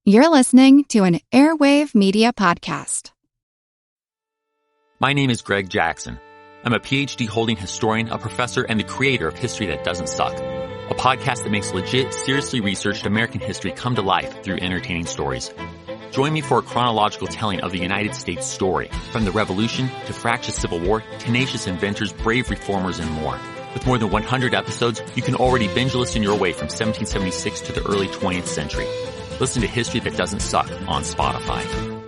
You're listening to an Airwave Media Podcast. My name is Greg Jackson. I'm a PhD-holding historian, a professor, and the creator of History That Doesn't Suck, a podcast that makes legit, seriously researched American history come to life through entertaining stories. Join me for a chronological telling of the United States story, from the Revolution to fractious Civil War, tenacious inventors, brave reformers, and more. With more than 100 episodes, you can already binge listen your way from 1776 to the early 20th century. Listen to History That Doesn't Suck on Spotify.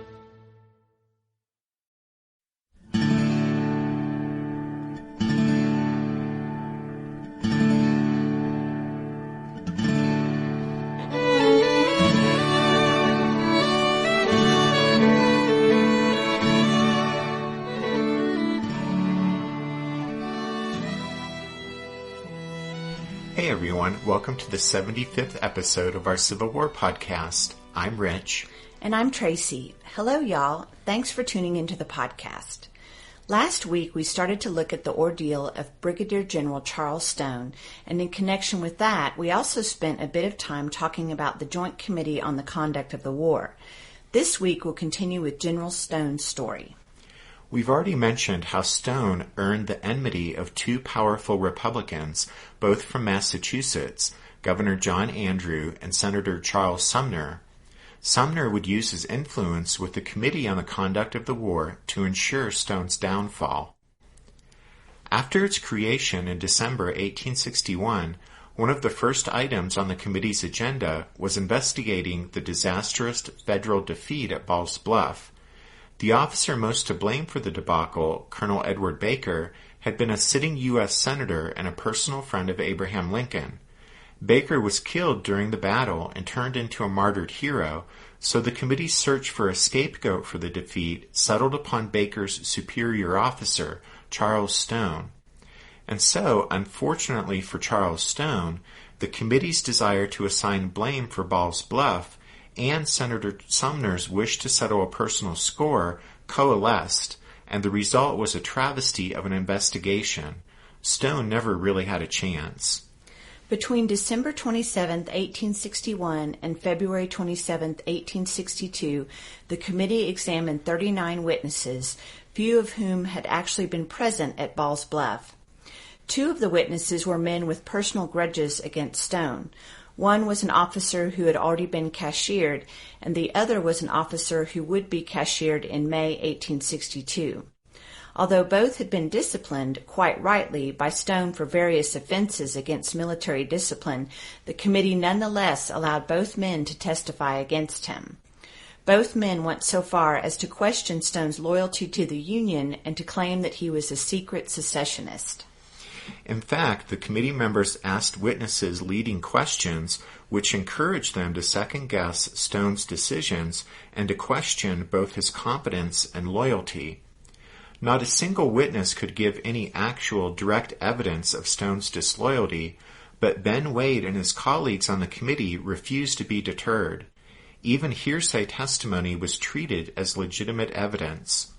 Hey everyone, welcome to the 75th episode of our Civil War podcast. I'm Rich. And I'm Tracy. Hello y'all. Thanks for tuning into the podcast. Last week we started to look at the ordeal of Brigadier General Charles Stone, and in connection with that we also spent a bit of time talking about the Joint Committee on the Conduct of the War. This week we'll continue with General Stone's story. We've already mentioned how Stone earned the enmity of two powerful Republicans, both from Massachusetts, Governor John Andrew and Senator Charles Sumner. Sumner would use his influence with the Committee on the Conduct of the War to ensure Stone's downfall. After its creation in December 1861, one of the first items on the committee's agenda was investigating the disastrous federal defeat at Ball's Bluff. The officer most to blame for the debacle, Colonel Edward Baker, had been a sitting U.S. Senator and a personal friend of Abraham Lincoln. Baker was killed during the battle and turned into a martyred hero, so the committee's search for a scapegoat for the defeat settled upon Baker's superior officer, Charles Stone. And so, unfortunately for Charles Stone, the committee's desire to assign blame for Ball's Bluff and Senator Sumner's wish to settle a personal score coalesced, and the result was a travesty of an investigation. Stone never really had a chance. Between December 27, 1861 and February 27, 1862, the committee examined 39 witnesses, few of whom had actually been present at Ball's Bluff. Two of the witnesses were men with personal grudges against Stone. One was an officer who had already been cashiered, and the other was an officer who would be cashiered in May 1862. Although both had been disciplined, quite rightly, by Stone for various offenses against military discipline, the committee nonetheless allowed both men to testify against him. Both men went so far as to question Stone's loyalty to the Union and to claim that he was a secret secessionist. In fact, the committee members asked witnesses leading questions which encouraged them to second-guess Stone's decisions and to question both his competence and loyalty. Not a single witness could give any actual direct evidence of Stone's disloyalty, but Ben Wade and his colleagues on the committee refused to be deterred. Even hearsay testimony was treated as legitimate evidence.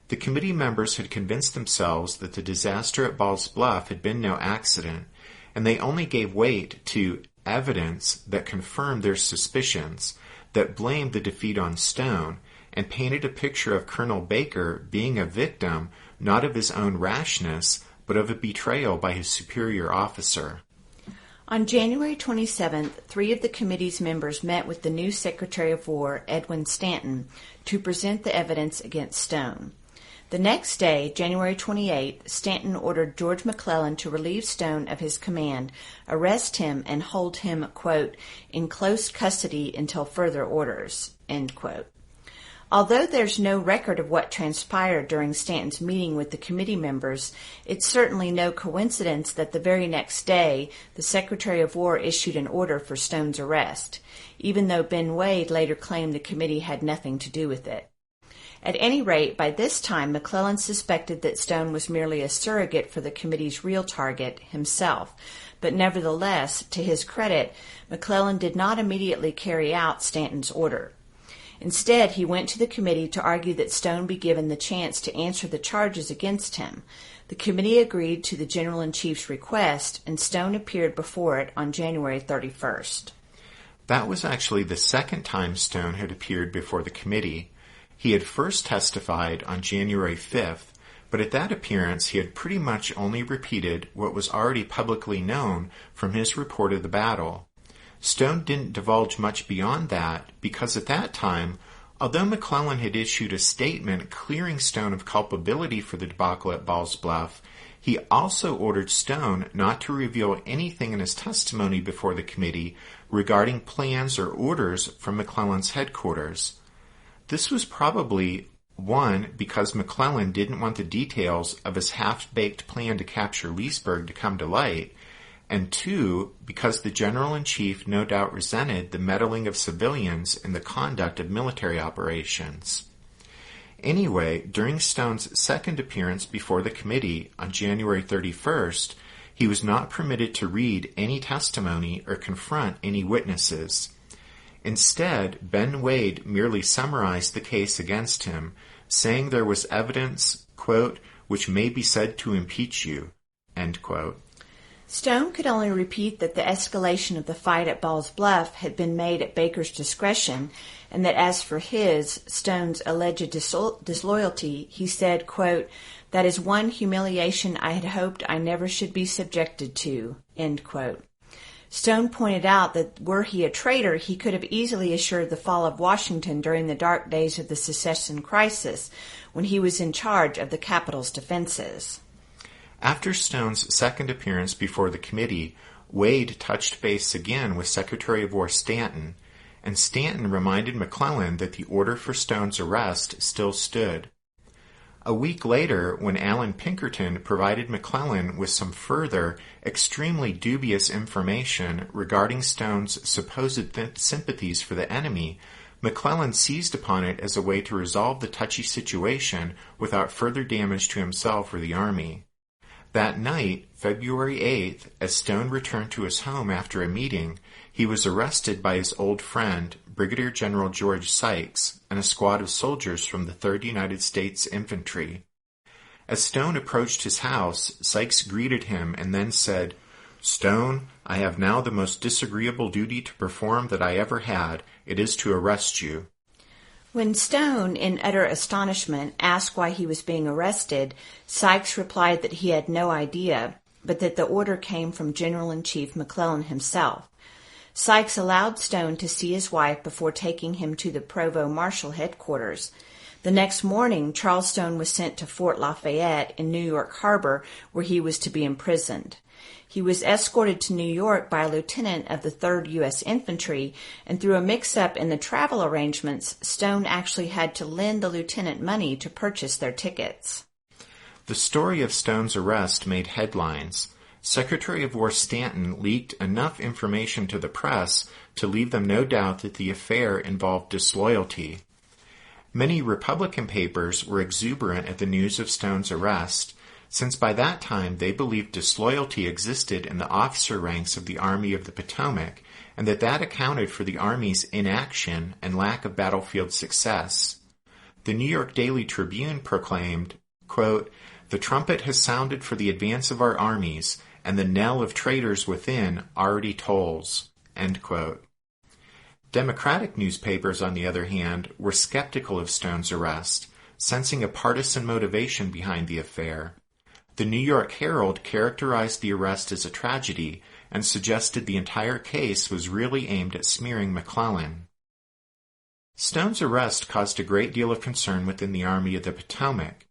The committee members had convinced themselves that the disaster at Ball's Bluff had been no accident, and they only gave weight to evidence that confirmed their suspicions, that blamed the defeat on Stone, and painted a picture of Colonel Baker being a victim not of his own rashness, but of a betrayal by his superior officer. On January 27th, three of the committee's members met with the new Secretary of War, Edwin Stanton, to present the evidence against Stone. The next day, January 28th, Stanton ordered George McClellan to relieve Stone of his command, arrest him, and hold him, quote, in close custody until further orders, end quote. Although there's no record of what transpired during Stanton's meeting with the committee members, it's certainly no coincidence that the very next day, the Secretary of War issued an order for Stone's arrest, even though Ben Wade later claimed the committee had nothing to do with it. At any rate, by this time, McClellan suspected that Stone was merely a surrogate for the committee's real target, himself. But nevertheless, to his credit, McClellan did not immediately carry out Stanton's order. Instead, he went to the committee to argue that Stone be given the chance to answer the charges against him. The committee agreed to the General-in-Chief's request, and Stone appeared before it on January 31st. That was actually the second time Stone had appeared before the committee. He had first testified on January 5th, but at that appearance he had pretty much only repeated what was already publicly known from his report of the battle. Stone didn't divulge much beyond that because at that time, although McClellan had issued a statement clearing Stone of culpability for the debacle at Ball's Bluff, he also ordered Stone not to reveal anything in his testimony before the committee regarding plans or orders from McClellan's headquarters. This was probably, one, because McClellan didn't want the details of his half-baked plan to capture Leesburg to come to light, and two, because the General-in-Chief no doubt resented the meddling of civilians in the conduct of military operations. Anyway, during Stone's second appearance before the committee on January 31st, he was not permitted to read any testimony or confront any witnesses. Instead, Ben Wade merely summarized the case against him, saying there was evidence, quote, which may be said to impeach you, end quote. Stone could only repeat that the escalation of the fight at Ball's Bluff had been made at Baker's discretion, and that as for Stone's alleged disloyalty, he said, quote, that is one humiliation I had hoped I never should be subjected to, end quote. Stone pointed out that were he a traitor, he could have easily assured the fall of Washington during the dark days of the secession crisis, when he was in charge of the capital's defenses. After Stone's second appearance before the committee, Wade touched base again with Secretary of War Stanton, and Stanton reminded McClellan that the order for Stone's arrest still stood. A week later, when Allen Pinkerton provided McClellan with some further, extremely dubious information regarding Stone's supposed sympathies for the enemy, McClellan seized upon it as a way to resolve the touchy situation without further damage to himself or the Army. That night, February 8th, as Stone returned to his home after a meeting, he was arrested by his old friend, Brigadier General George Sykes, and a squad of soldiers from the 3rd United States Infantry. As Stone approached his house, Sykes greeted him and then said, "Stone, I have now the most disagreeable duty to perform that I ever had. It is to arrest you." When Stone, in utter astonishment, asked why he was being arrested, Sykes replied that he had no idea, but that the order came from General-in-Chief McClellan himself. Sykes allowed Stone to see his wife before taking him to the Provost Marshal headquarters. The next morning, Charles Stone was sent to Fort Lafayette in New York Harbor, where he was to be imprisoned. He was escorted to New York by a lieutenant of the 3rd U.S. Infantry, and through a mix-up in the travel arrangements, Stone actually had to lend the lieutenant money to purchase their tickets. The story of Stone's arrest made headlines. Secretary of War Stanton leaked enough information to the press to leave them no doubt that the affair involved disloyalty. Many Republican papers were exuberant at the news of Stone's arrest, since by that time they believed disloyalty existed in the officer ranks of the Army of the Potomac, and that accounted for the Army's inaction and lack of battlefield success. The New York Daily Tribune proclaimed, quote, "The trumpet has sounded for the advance of our armies, and the knell of traitors within already tolls," end quote. Democratic newspapers, on the other hand, were skeptical of Stone's arrest, sensing a partisan motivation behind the affair. The New York Herald characterized the arrest as a tragedy and suggested the entire case was really aimed at smearing McClellan. Stone's arrest caused a great deal of concern within the Army of the Potomac.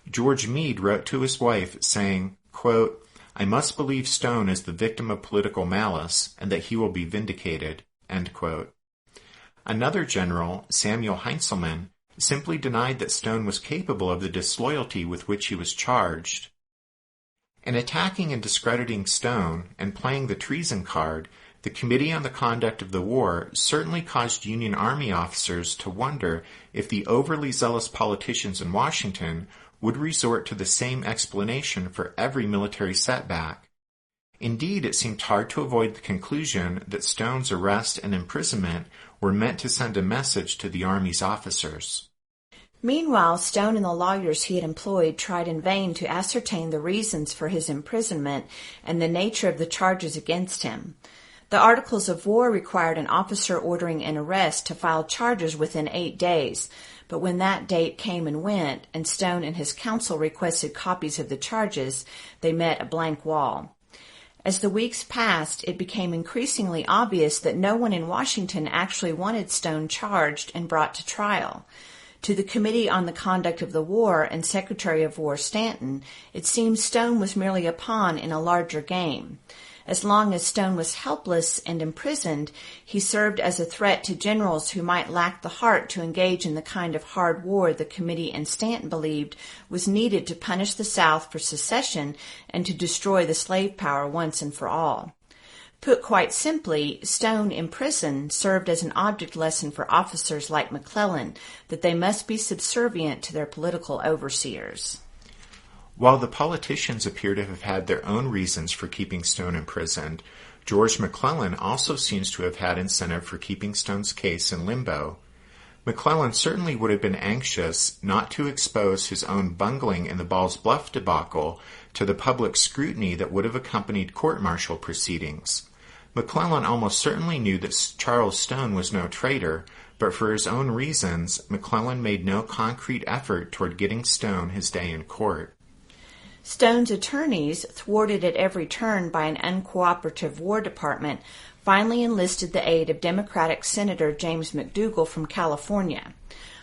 George Meade wrote to his wife saying, quote, "I must believe Stone is the victim of political malice and that he will be vindicated," end quote. Another general, Samuel Heintzelman, simply denied that Stone was capable of the disloyalty with which he was charged. In attacking and discrediting Stone and playing the treason card, the Committee on the Conduct of the War certainly caused Union Army officers to wonder if the overly zealous politicians in Washington would resort to the same explanation for every military setback. Indeed, it seemed hard to avoid the conclusion that Stone's arrest and imprisonment were meant to send a message to the Army's officers. Meanwhile, Stone and the lawyers he had employed tried in vain to ascertain the reasons for his imprisonment and the nature of the charges against him. The Articles of War required an officer ordering an arrest to file charges within 8 days, but when that date came and went, and Stone and his counsel requested copies of the charges, they met a blank wall. As the weeks passed, it became increasingly obvious that no one in Washington actually wanted Stone charged and brought to trial. To the Committee on the Conduct of the War and Secretary of War Stanton, it seemed Stone was merely a pawn in a larger game. As long as Stone was helpless and imprisoned, he served as a threat to generals who might lack the heart to engage in the kind of hard war the committee and Stanton believed was needed to punish the South for secession and to destroy the slave power once and for all. Put quite simply, Stone in prison served as an object lesson for officers like McClellan that they must be subservient to their political overseers. While the politicians appear to have had their own reasons for keeping Stone imprisoned, George McClellan also seems to have had incentive for keeping Stone's case in limbo. McClellan certainly would have been anxious not to expose his own bungling in the Ball's Bluff debacle to the public scrutiny that would have accompanied court-martial proceedings. McClellan almost certainly knew that Charles Stone was no traitor, but for his own reasons, McClellan made no concrete effort toward getting Stone his day in court. Stone's attorneys, thwarted at every turn by an uncooperative War Department, finally enlisted the aid of Democratic Senator James McDougal from California.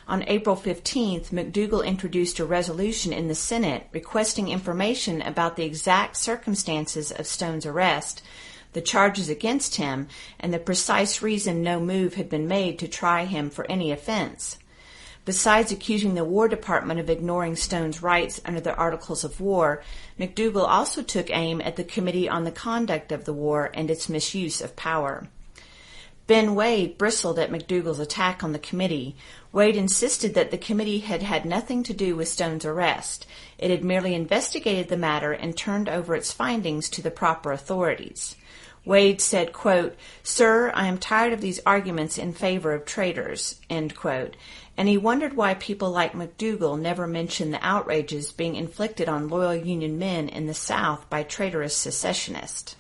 On April 15th, McDougal introduced a resolution in the Senate requesting information about the exact circumstances of Stone's arrest, the charges against him, and the precise reason no move had been made to try him for any offense. Besides accusing the War Department of ignoring Stone's rights under the Articles of War, McDougal also took aim at the Committee on the Conduct of the War and its misuse of power. Ben Wade bristled at McDougal's attack on the committee. Wade insisted that the committee had had nothing to do with Stone's arrest. It had merely investigated the matter and turned over its findings to the proper authorities. Wade said, quote, "Sir, I am tired of these arguments in favor of traitors," end quote, and he wondered why people like McDougal never mentioned the outrages being inflicted on loyal Union men in the South by traitorous secessionists.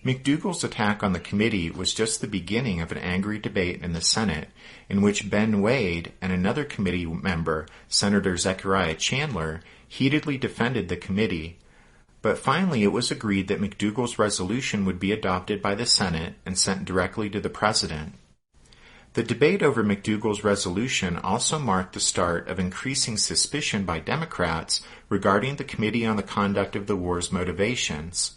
McDougal's attack on the committee was just the beginning of an angry debate in the Senate, in which Ben Wade and another committee member, Senator Zechariah Chandler, heatedly defended the committee. But finally it was agreed that McDougal's resolution would be adopted by the Senate and sent directly to the President. The debate over McDougal's resolution also marked the start of increasing suspicion by Democrats regarding the Committee on the Conduct of the War's motivations.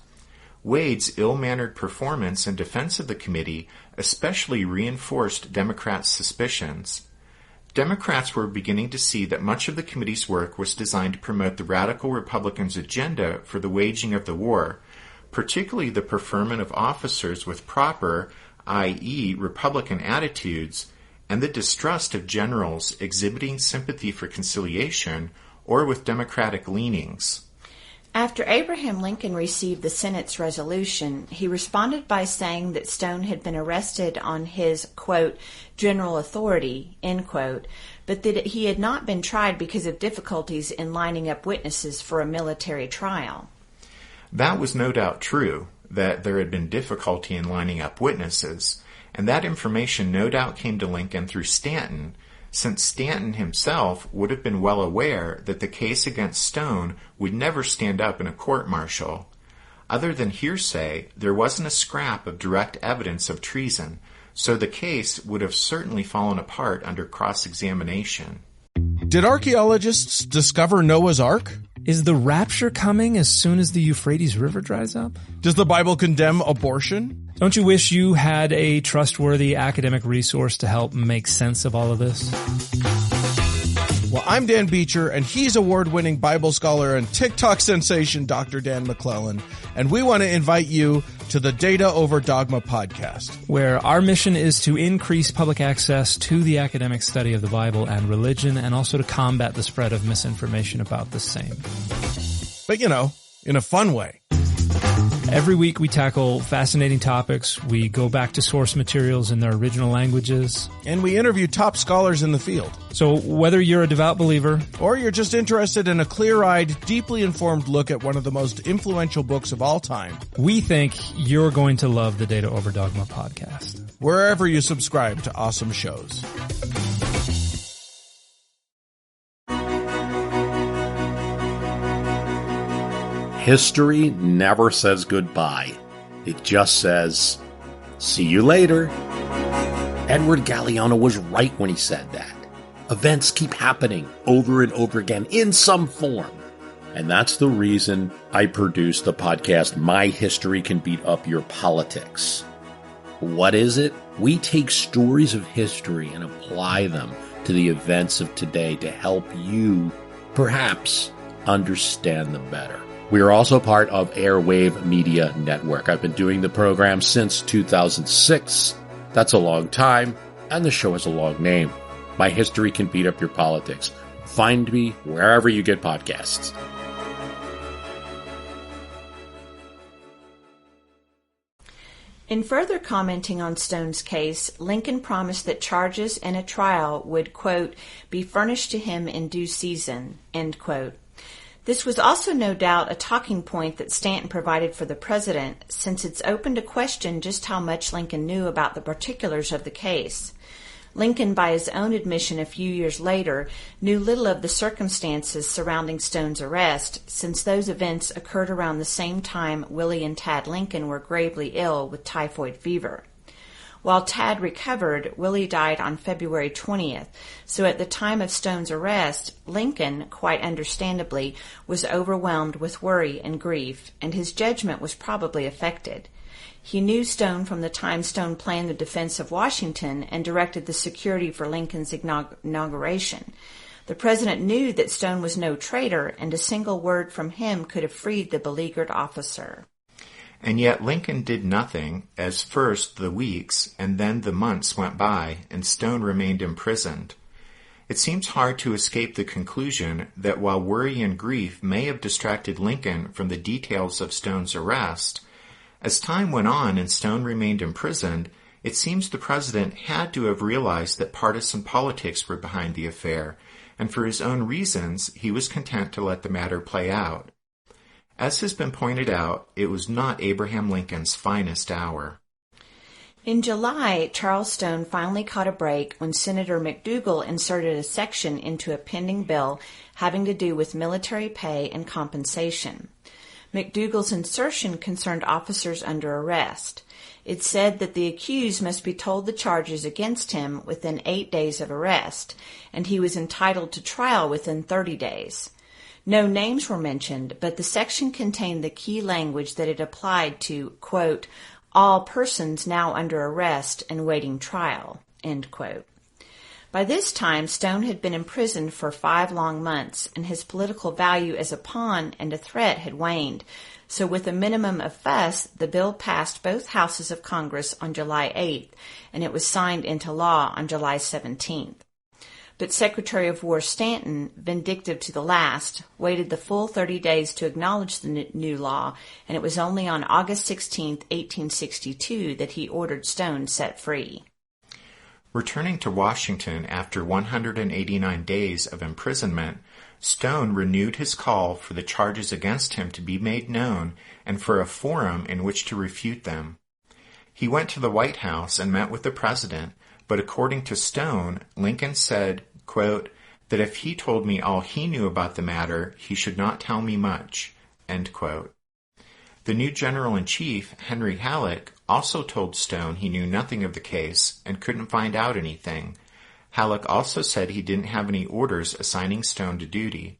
Wade's ill-mannered performance in defense of the committee especially reinforced Democrats' suspicions. Democrats were beginning to see that much of the committee's work was designed to promote the radical Republicans' agenda for the waging of the war, particularly the preferment of officers with proper, i.e., Republican attitudes, and the distrust of generals exhibiting sympathy for conciliation or with Democratic leanings. After Abraham Lincoln received the Senate's resolution, he responded by saying that Stone had been arrested on his, quote, general authority, end quote, but that he had not been tried because of difficulties in lining up witnesses for a military trial. That was no doubt true, that there had been difficulty in lining up witnesses, and that information no doubt came to Lincoln through Stanton, since Stanton himself would have been well aware that the case against Stone would never stand up in a court-martial. Other than hearsay, there wasn't a scrap of direct evidence of treason, so the case would have certainly fallen apart under cross-examination. Did archaeologists discover Noah's Ark? Is the rapture coming as soon as the Euphrates River dries up? Does the Bible condemn abortion? Don't you wish you had a trustworthy academic resource to help make sense of all of this? Well, I'm Dan Beecher, and he's award-winning Bible scholar and TikTok sensation Dr. Dan McClellan, and we want to invite you to the Data Over Dogma podcast, where our mission is to increase public access to the academic study of the Bible and religion, and also to combat the spread of misinformation about the same. But, in a fun way. Every week we tackle fascinating topics. We go back to source materials in their original languages. And we interview top scholars in the field. So whether you're a devout believer or you're just interested in a clear-eyed, deeply informed look at one of the most influential books of all time, we think you're going to love the Data Over Dogma podcast. Wherever you subscribe to awesome shows. History never says goodbye. It just says, see you later. Edward Galeano was right when he said that. Events keep happening over and over again in some form. And that's the reason I produce the podcast, My History Can Beat Up Your Politics. What is it? We take stories of history and apply them to the events of today to help you, perhaps, understand them better. We are also part of Airwave Media Network. I've been doing the program since 2006. That's a long time, and the show has a long name. My History Can Beat Up Your Politics. Find me wherever you get podcasts. In further commenting on Stone's case, Lincoln promised that charges and a trial would, quote, be furnished to him in due season, end quote. This was also no doubt a talking point that Stanton provided for the president, since it's open to question just how much Lincoln knew about the particulars of the case. Lincoln, by his own admission a few years later, knew little of the circumstances surrounding Stone's arrest, since those events occurred around the same time Willie and Tad Lincoln were gravely ill with typhoid fever. While Tad recovered, Willie died on February 20th, so at the time of Stone's arrest, Lincoln, quite understandably, was overwhelmed with worry and grief, and his judgment was probably affected. He knew Stone from the time Stone planned the defense of Washington and directed the security for Lincoln's inauguration. The president knew that Stone was no traitor, and a single word from him could have freed the beleaguered officer. And yet Lincoln did nothing, as first the weeks and then the months went by, and Stone remained imprisoned. It seems hard to escape the conclusion that while worry and grief may have distracted Lincoln from the details of Stone's arrest, as time went on and Stone remained imprisoned, it seems the president had to have realized that partisan politics were behind the affair, and for his own reasons he was content to let the matter play out. As has been pointed out, it was not Abraham Lincoln's finest hour. In July, Charles Stone finally caught a break when Senator McDougal inserted a section into a pending bill having to do with military pay and compensation. McDougal's insertion concerned officers under arrest. It said that the accused must be told the charges against him within 8 days of arrest, and he was entitled to trial within 30 days. No names were mentioned, but the section contained the key language that it applied to, quote, all persons now under arrest and waiting trial, end quote. By this time, Stone had been imprisoned for 5 long months, and his political value as a pawn and a threat had waned. So with a minimum of fuss, the bill passed both houses of Congress on July 8th, and it was signed into law on July 17th. But Secretary of War Stanton, vindictive to the last, waited the full 30 days to acknowledge the new law, and it was only on August 16, 1862, that he ordered Stone set free. Returning to Washington after 189 days of imprisonment, Stone renewed his call for the charges against him to be made known and for a forum in which to refute them. He went to the White House and met with the president, but according to Stone, Lincoln said, quote, that if he told me all he knew about the matter, he should not tell me much, end quote. The new General-in-Chief, Henry Halleck, also told Stone he knew nothing of the case and couldn't find out anything. Halleck also said he didn't have any orders assigning Stone to duty.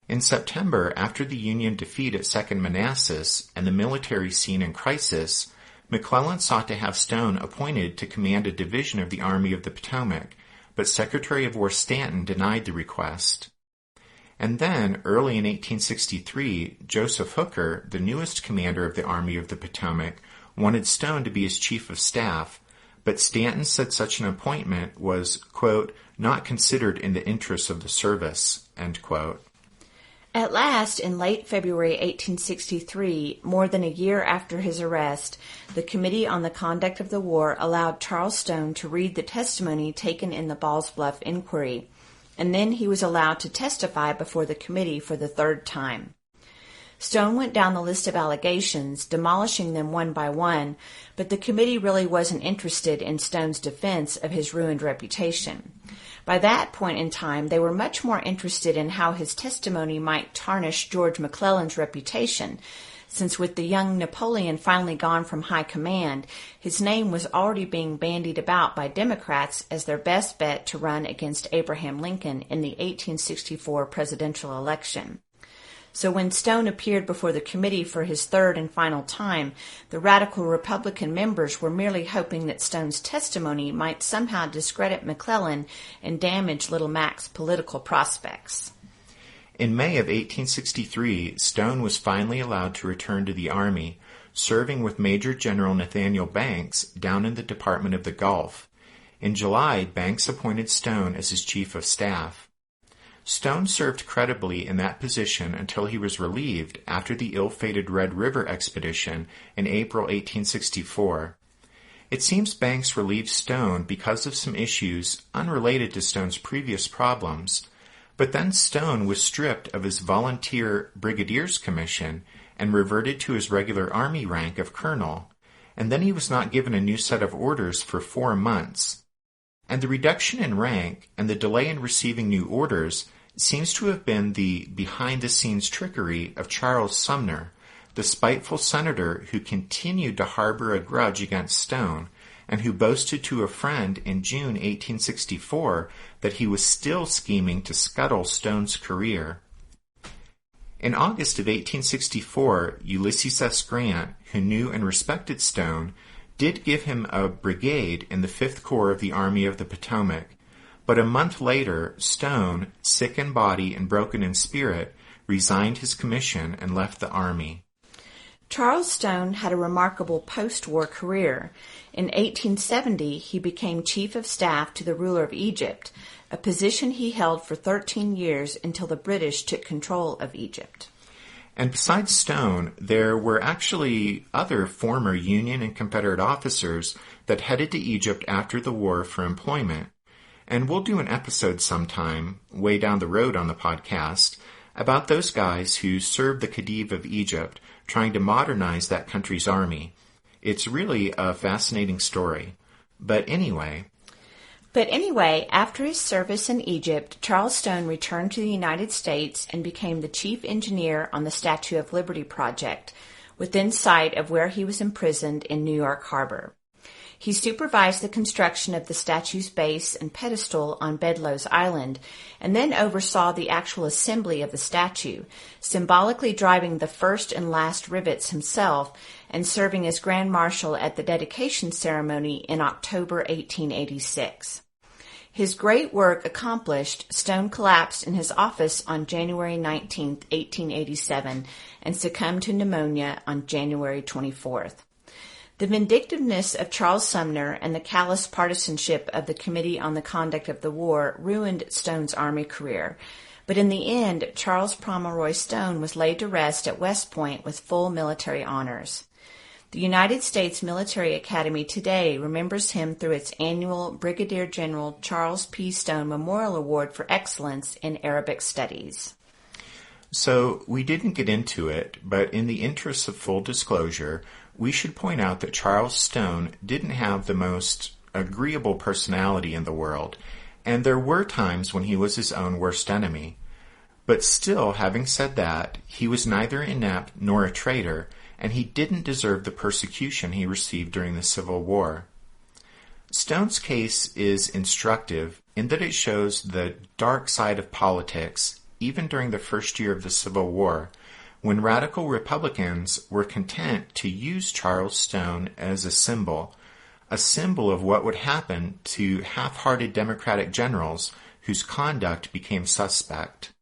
In September, after the Union defeat at Second Manassas and the military scene in crisis, McClellan sought to have Stone appointed to command a division of the Army of the Potomac, but Secretary of War Stanton denied the request. And then, early in 1863, Joseph Hooker, the newest commander of the Army of the Potomac, wanted Stone to be his chief of staff, but Stanton said such an appointment was, quote, not considered in the interests of the service, end quote. At last, in late February 1863, more than a year after his arrest, the Committee on the Conduct of the War allowed Charles Stone to read the testimony taken in the Balls Bluff inquiry, and then he was allowed to testify before the committee for the third time. Stone went down the list of allegations, demolishing them one by one, but the committee really wasn't interested in Stone's defense of his ruined reputation. By that point in time, they were much more interested in how his testimony might tarnish George McClellan's reputation, since with the young Napoleon finally gone from high command, his name was already being bandied about by Democrats as their best bet to run against Abraham Lincoln in the 1864 presidential election. So when Stone appeared before the committee for his third and final time, the radical Republican members were merely hoping that Stone's testimony might somehow discredit McClellan and damage Little Mac's political prospects. In May of 1863, Stone was finally allowed to return to the Army, serving with Major General Nathaniel Banks down in the Department of the Gulf. In July, Banks appointed Stone as his chief of staff. Stone served credibly in that position until he was relieved after the ill-fated Red River expedition in April 1864. It seems Banks relieved Stone because of some issues unrelated to Stone's previous problems, but then Stone was stripped of his volunteer brigadier's commission and reverted to his regular Army rank of colonel, and then he was not given a new set of orders for 4 months. And the reduction in rank and the delay in receiving new orders seems to have been the behind-the-scenes trickery of Charles Sumner, the spiteful senator who continued to harbor a grudge against Stone and who boasted to a friend in June 1864 that he was still scheming to scuttle Stone's career. In August of 1864, Ulysses S. Grant, who knew and respected Stone, did give him a brigade in the 5th Corps of the Army of the Potomac, but a month later, Stone, sick in body and broken in spirit, resigned his commission and left the Army. Charles Stone had a remarkable post-war career. In 1870, he became Chief of Staff to the ruler of Egypt, a position he held for 13 years until the British took control of Egypt. And besides Stone, there were actually other former Union and Confederate officers that headed to Egypt after the war for employment. And we'll do an episode sometime, way down the road on the podcast, about those guys who served the Khedive of Egypt, trying to modernize that country's army. It's really a fascinating story. But anyway, after his service in Egypt, Charles Stone returned to the United States and became the chief engineer on the Statue of Liberty project, within sight of where he was imprisoned in New York Harbor. He supervised the construction of the statue's base and pedestal on Bedloe's Island, and then oversaw the actual assembly of the statue, symbolically driving the first and last rivets himself, and serving as Grand Marshal at the dedication ceremony in October 1886. His great work accomplished, Stone collapsed in his office on January 19, 1887, and succumbed to pneumonia on January 24th. The vindictiveness of Charles Sumner and the callous partisanship of the Committee on the Conduct of the War ruined Stone's Army career, but in the end, Charles Pomeroy Stone was laid to rest at West Point with full military honors. The United States Military Academy today remembers him through its annual Brigadier General Charles P. Stone Memorial Award for Excellence in Arabic Studies. So we didn't get into it, but in the interest of full disclosure, we should point out that Charles Stone didn't have the most agreeable personality in the world, and there were times when he was his own worst enemy. But still, having said that, he was neither inept nor a traitor, and he didn't deserve the persecution he received during the Civil War. Stone's case is instructive in that it shows the dark side of politics, even during the first year of the Civil War, when radical Republicans were content to use Charles Stone as a symbol of what would happen to half-hearted Democratic generals whose conduct became suspect.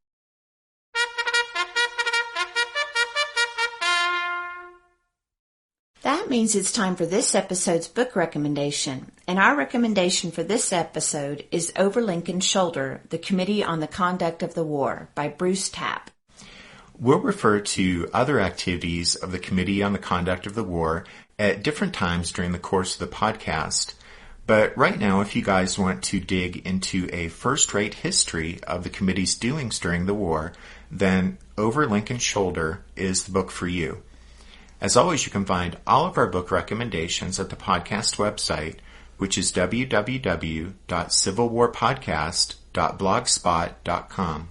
That means it's time for this episode's book recommendation, and our recommendation for this episode is Over Lincoln's Shoulder, The Committee on the Conduct of the War by Bruce Tapp. We'll refer to other activities of the Committee on the Conduct of the War at different times during the course of the podcast. But right now, if you guys want to dig into a first-rate history of the committee's doings during the war, then Over Lincoln's Shoulder is the book for you. As always, you can find all of our book recommendations at the podcast website, which is www.civilwarpodcast.blogspot.com.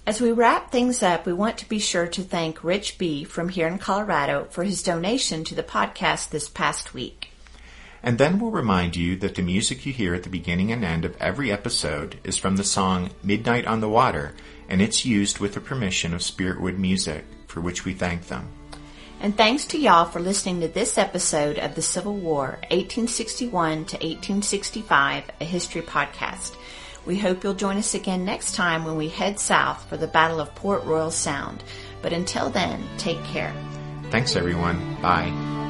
As we wrap things up, we want to be sure to thank Rich B. from here in Colorado for his donation to the podcast this past week. And then we'll remind you that the music you hear at the beginning and end of every episode is from the song Midnight on the Water, and it's used with the permission of Spiritwood Music, for which we thank them. And thanks to y'all for listening to this episode of the Civil War, 1861 to 1865, a history podcast. We hope you'll join us again next time when we head south for the Battle of Port Royal Sound. But until then, take care. Thanks, everyone. Bye.